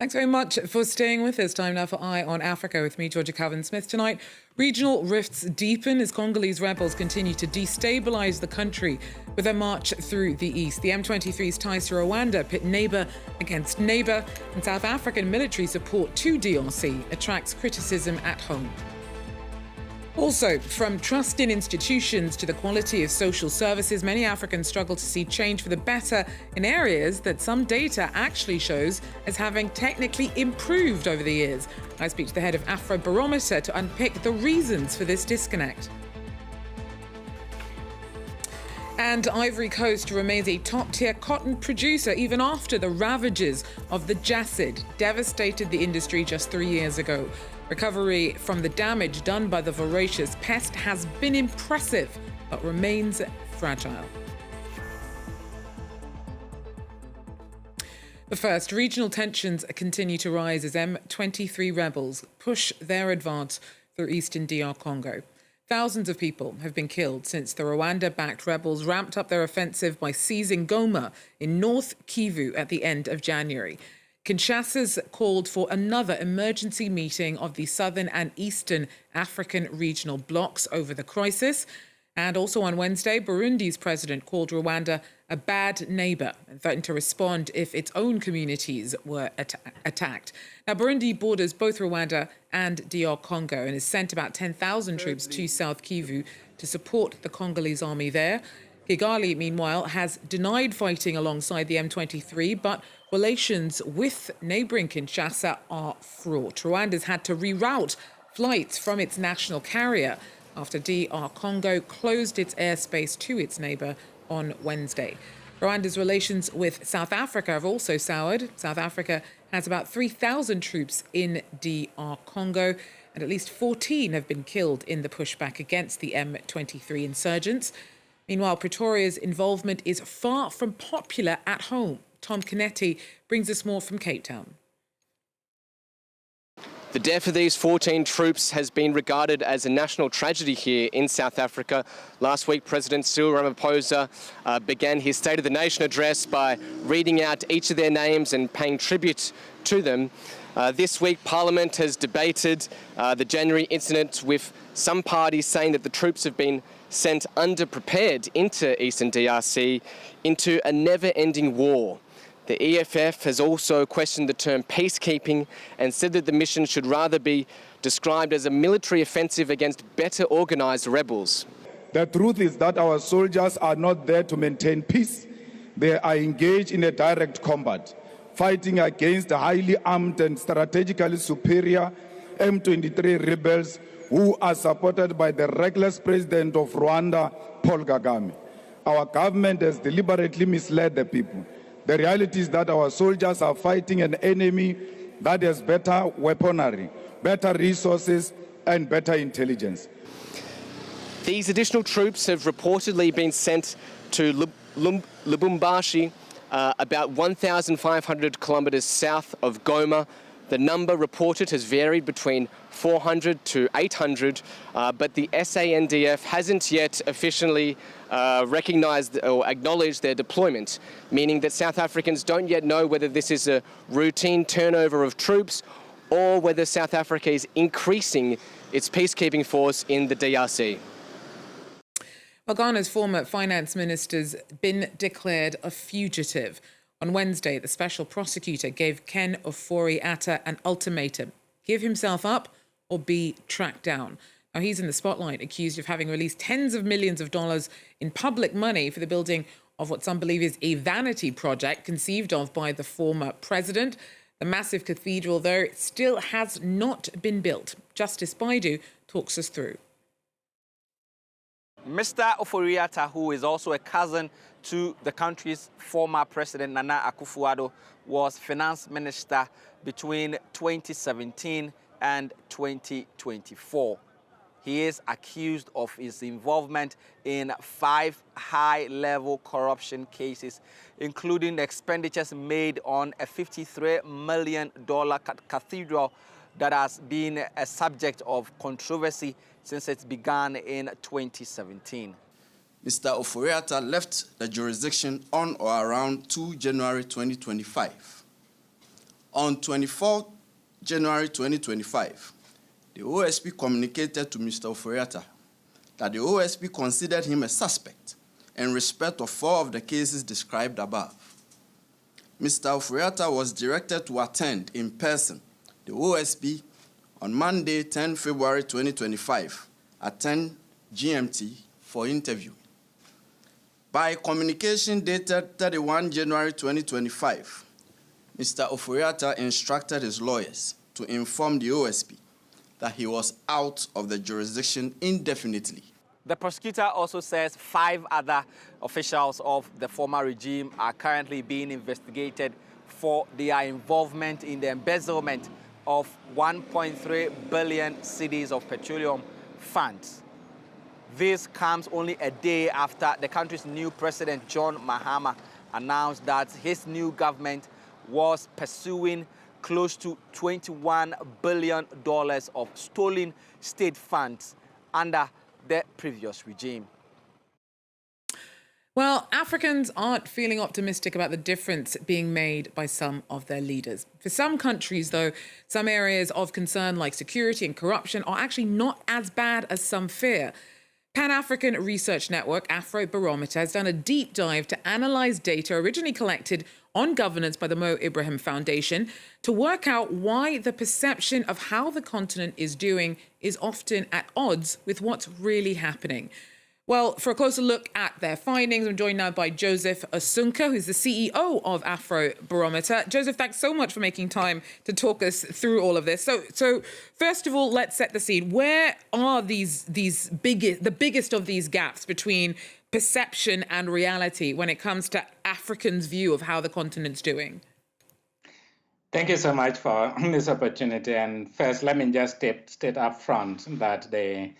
Thanks very much for staying with us. Time now for Eye on Africa with me, Georgia Calvin-Smith. Tonight, regional rifts deepen as Congolese rebels continue to destabilise the country with their march through the east. The M23's ties to Rwanda pit neighbour against neighbour, and South African military support to DRC attracts criticism at home. Also, from trust in institutions to the quality of social services, many Africans struggle to see change for the better in areas that some data actually shows as having technically improved over the years. I speak to the head of Afrobarometer to unpick the reasons for this disconnect. And Ivory Coast remains a top-tier cotton producer even after the ravages of the Jacid devastated the industry just 3 years ago. Recovery from the damage done by the voracious pest has been impressive, but remains fragile. But first, regional tensions continue to rise as M23 rebels push their advance through Eastern DR Congo. Thousands of people have been killed since the Rwanda-backed rebels ramped up their offensive by seizing Goma in North Kivu at the end of January. Kinshasa's called for another emergency meeting of the Southern and Eastern African regional blocs over the crisis. And also on Wednesday, Burundi's president called Rwanda a bad neighbour and threatened to respond if its own communities were attacked. Now, Burundi borders both Rwanda and DR Congo and has sent about 10,000 troops to South Kivu to support the Congolese army there. Kigali, meanwhile, has denied fighting alongside the M23, but relations with neighbouring Kinshasa are fraught. Rwanda's had to reroute flights from its national carrier after DR Congo closed its airspace to its neighbour on Wednesday. Rwanda's relations with South Africa have also soured. South Africa has about 3,000 troops in DR Congo, and at least 14 have been killed in the pushback against the M23 insurgents. Meanwhile, Pretoria's involvement is far from popular at home. Tom Canetti brings us more from Cape Town. The death of these 14 troops has been regarded as a national tragedy here in South Africa. Last week, President Cyril Ramaphosa began his State of the Nation address by reading out each of their names and paying tribute to them. This week, Parliament has debated the January incident, with some parties saying that the troops have been sent underprepared into Eastern DRC into a never-ending war. The EFF has also questioned the term peacekeeping and said that the mission should rather be described as a military offensive against better organised rebels. The truth is that our soldiers are not there to maintain peace. They are engaged in a direct combat, fighting against the highly armed and strategically superior M23 rebels who are supported by the reckless president of Rwanda, Paul Kagame. Our government has deliberately misled the people. The reality is that our soldiers are fighting an enemy that has better weaponry, better resources, and better intelligence. These additional troops have reportedly been sent to Lubumbashi, about 1,500 kilometres south of Goma. The number reported has varied between 400 to 800, but the SANDF hasn't yet officially recognised or acknowledged their deployment, meaning that South Africans don't yet know whether this is a routine turnover of troops or whether South Africa is increasing its peacekeeping force in the DRC. Well, Ghana's former finance minister's been declared a fugitive. On Wednesday, the special prosecutor gave Ken Ofori-Atta an ultimatum: give himself up or be tracked down. Now, he's in the spotlight, accused of having released tens of millions of dollars in public money for the building of what some believe is a vanity project conceived of by the former president. The massive cathedral, though, still has not been built. Justice Baidu talks us through. Mr. Ofori-Atta, who is also a cousin to the country's former president, Nana Akufo-Addo, was finance minister between 2017 and 2024. He is accused of his involvement in 5 high-level corruption cases, including the expenditures made on a $53 million cathedral that has been a subject of controversy since it began in 2017. Mr. Ofori-Atta left the jurisdiction on or around 2 January 2025. On 24 January 2025, the OSP communicated to Mr. Oforiatta that the OSP considered him a suspect in respect of 4 of the cases described above. Mr. Oforiatta was directed to attend in person the OSP on Monday, 10 February 2025 at 10 GMT for interview. By communication dated 31 January 2025, Mr. Oforiatta instructed his lawyers to inform the OSP that he was out of the jurisdiction indefinitely. The prosecutor also says 5 other officials of the former regime are currently being investigated for their involvement in the embezzlement of 1.3 billion cedis of petroleum funds. This comes only a day after the country's new president, John Mahama, announced that his new government was pursuing close to $21 billion of stolen state funds under the previous regime. Well, Africans aren't feeling optimistic about the difference being made by some of their leaders. For some countries, though, some areas of concern like security and corruption are actually not as bad as some fear. Pan-African Research Network, Afrobarometer, has done a deep dive to analyse data originally collected on governance by the Mo Ibrahim Foundation to work out why the perception of how the continent is doing is often at odds with what's really happening. Well, for a closer look at their findings, I'm joined now by Joseph Asunka, who's the CEO of Afrobarometer. Joseph, thanks so much for making time to talk us through all of this. So first of all, let's set the scene. Where are the biggest of these gaps between perception and reality when it comes to Africans' view of how the continent's doing? Thank you so much for this opportunity. And first, let me just state up front that the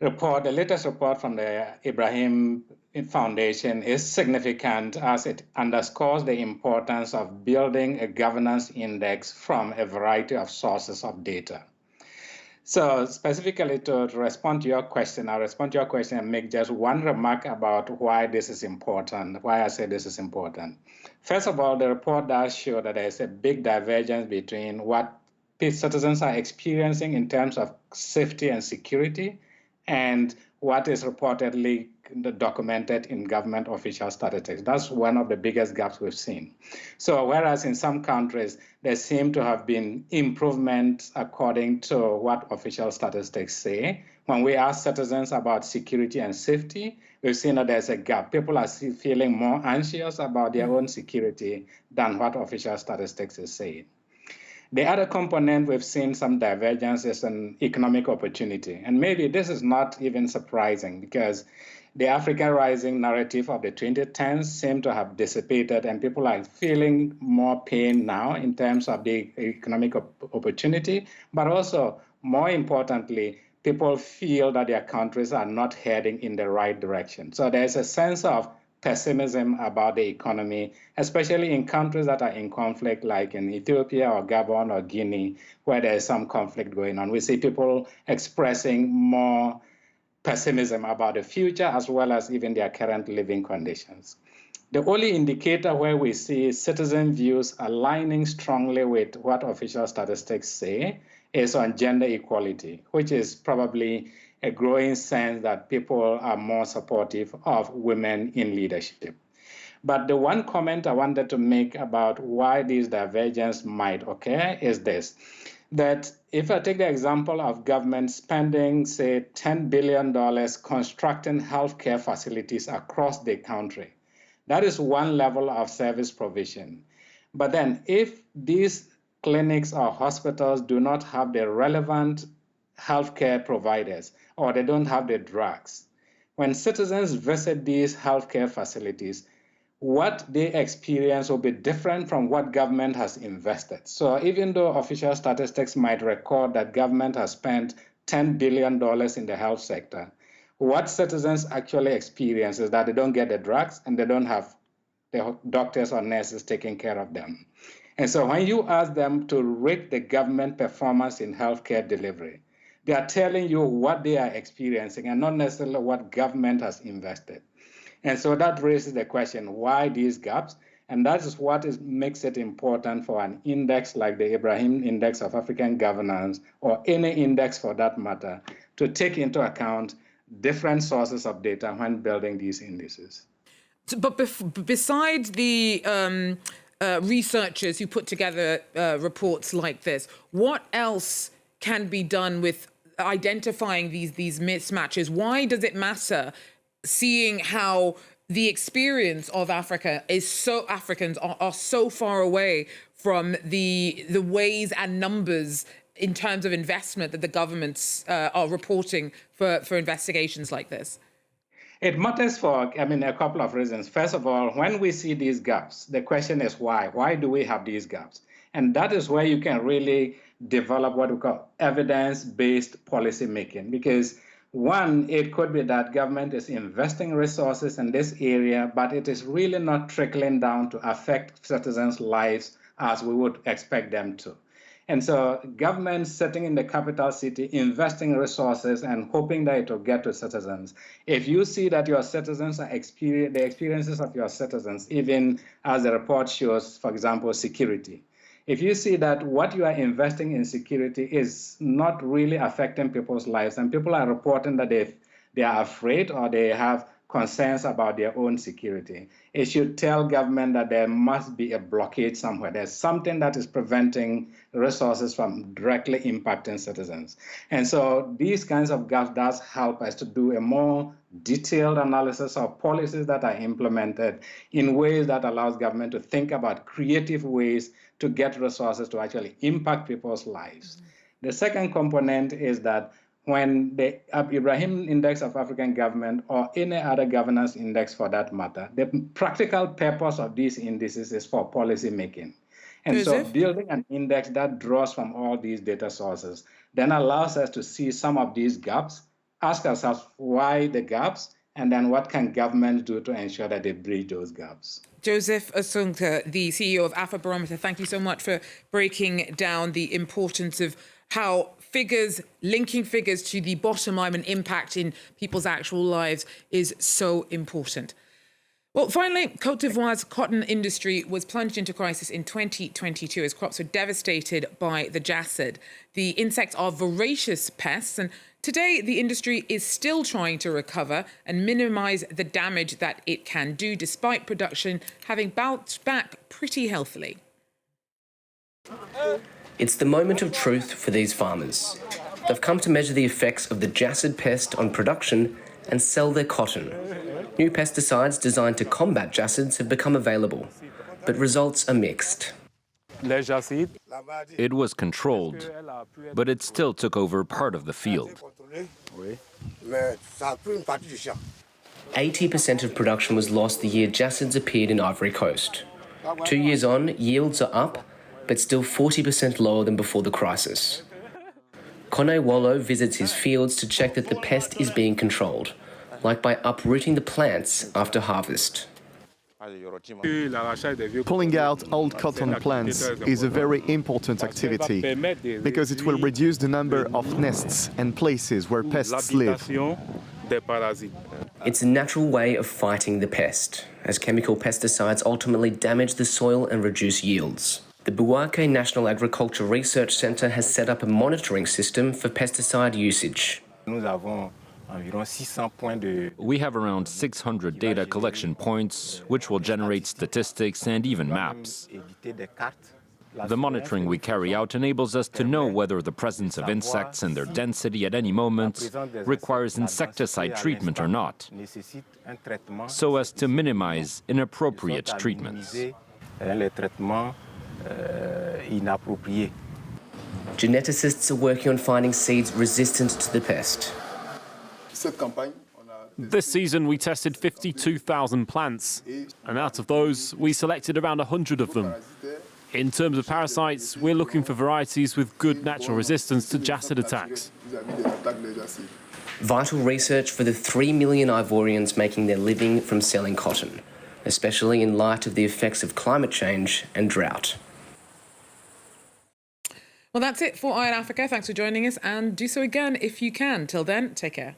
latest report from the Ibrahim Foundation is significant as it underscores the importance of building a governance index from a variety of sources of data. So specifically to respond to your question, I'll respond to your question and make just one remark about why this is important, why I say this is important. First of all, the report does show that there is a big divergence between what citizens are experiencing in terms of safety and security and what is reportedly documented in government official statistics. That's one of the biggest gaps we've seen. So whereas in some countries, there seem to have been improvements according to what official statistics say, when we ask citizens about security and safety, we've seen that there's a gap. People are feeling more anxious about their own security than what official statistics is saying. The other component we've seen some divergence is an economic opportunity. And maybe this is not even surprising because the African rising narrative of the 2010s seem to have dissipated and people are feeling more pain now in terms of the economic opportunity, but also more importantly, people feel that their countries are not heading in the right direction. So there's a sense of pessimism about the economy, especially in countries that are in conflict, like in Ethiopia or Gabon or Guinea, where there is some conflict going on. We see people expressing more pessimism about the future, as well as even their current living conditions. The only indicator where we see citizen views aligning strongly with what official statistics say is on gender equality, which is probably a growing sense that people are more supportive of women in leadership. But the one comment I wanted to make about why this divergence might occur is this, that if I take the example of government spending, say, $10 billion constructing healthcare facilities across the country, that is one level of service provision. But then if these clinics or hospitals do not have the relevant healthcare providers, or they don't have the drugs, when citizens visit these healthcare facilities, what they experience will be different from what government has invested. So even though official statistics might record that government has spent $10 billion in the health sector, what citizens actually experience is that they don't get the drugs and they don't have the doctors or nurses taking care of them. And so when you ask them to rate the government performance in healthcare delivery, they are telling you what they are experiencing and not necessarily what government has invested. And so that raises the question, why these gaps? And that is what makes it important for an index like the Ibrahim Index of African Governance, or any index for that matter, to take into account different sources of data when building these indices. But besides the researchers who put together reports like this, what else can be done with identifying these mismatches? Why does it matter seeing how the experience of Africa is Africans are so far away from the ways and numbers in terms of investment that the governments are reporting for investigations like this? It matters for, a couple of reasons. First of all, when we see these gaps, the question is why? Why do we have these gaps? And that is where you can really develop what we call evidence-based policy making. Because one, it could be that government is investing resources in this area, but it is really not trickling down to affect citizens' lives as we would expect them to. And so government sitting in the capital city, investing resources and hoping that it will get to citizens. If you see that your citizens are the experiences of your citizens, even as the report shows, for example, security. If you see that what you are investing in security is not really affecting people's lives, and people are reporting that they are afraid or they have concerns about their own security, it should tell government that there must be a blockade somewhere. There's something that is preventing resources from directly impacting citizens. And so these kinds of gaps does help us to do a more detailed analysis of policies that are implemented in ways that allows government to think about creative ways to get resources to actually impact people's lives. The second component is that when the Ibrahim Index of African Government or any other governance index for that matter, the practical purpose of these indices is for policy making. And so building an index that draws from all these data sources then allows us to see some of these gaps, ask ourselves why the gaps, and then what can government do to ensure that they bridge those gaps. Joseph Assunta, the CEO of Afrobarometer, thank you so much for breaking down the importance of how linking figures to the bottom line and impact in people's actual lives is so important. Well, finally, Côte d'Ivoire's cotton industry was plunged into crisis in 2022 as crops were devastated by the jassad. The insects are voracious pests, and today the industry is still trying to recover and minimise the damage that it can do, despite production having bounced back pretty healthily. It's the moment of truth for these farmers. They've come to measure the effects of the jassad pest on production and sell their cotton. New pesticides designed to combat jassads have become available, but results are mixed. It was controlled, but it still took over part of the field. 80% of production was lost the year jassads appeared in Ivory Coast. 2 years on, yields are up, but still 40% lower than before the crisis. Kone Wollo visits his fields to check that the pest is being controlled, like by uprooting the plants after harvest. Pulling out old cotton plants is a very important activity because it will reduce the number of nests and places where pests live. It's a natural way of fighting the pest, as chemical pesticides ultimately damage the soil and reduce yields. The Bouake National Agriculture Research Centre has set up a monitoring system for pesticide usage. We have around 600 data collection points, which will generate statistics and even maps. The monitoring we carry out enables us to know whether the presence of insects and their density at any moment requires insecticide treatment or not, so as to minimize inappropriate treatments. Geneticists are working on finding seeds resistant to the pest. This season we tested 52,000 plants, and out of those we selected around 100 of them. In terms of parasites, we're looking for varieties with good natural resistance to jassad attacks. Vital research for the 3 million Ivorians making their living from selling cotton, especially in light of the effects of climate change and drought. Well, that's it for Eye on Africa. Thanks for joining us, and do so again if you can. Till then, take care.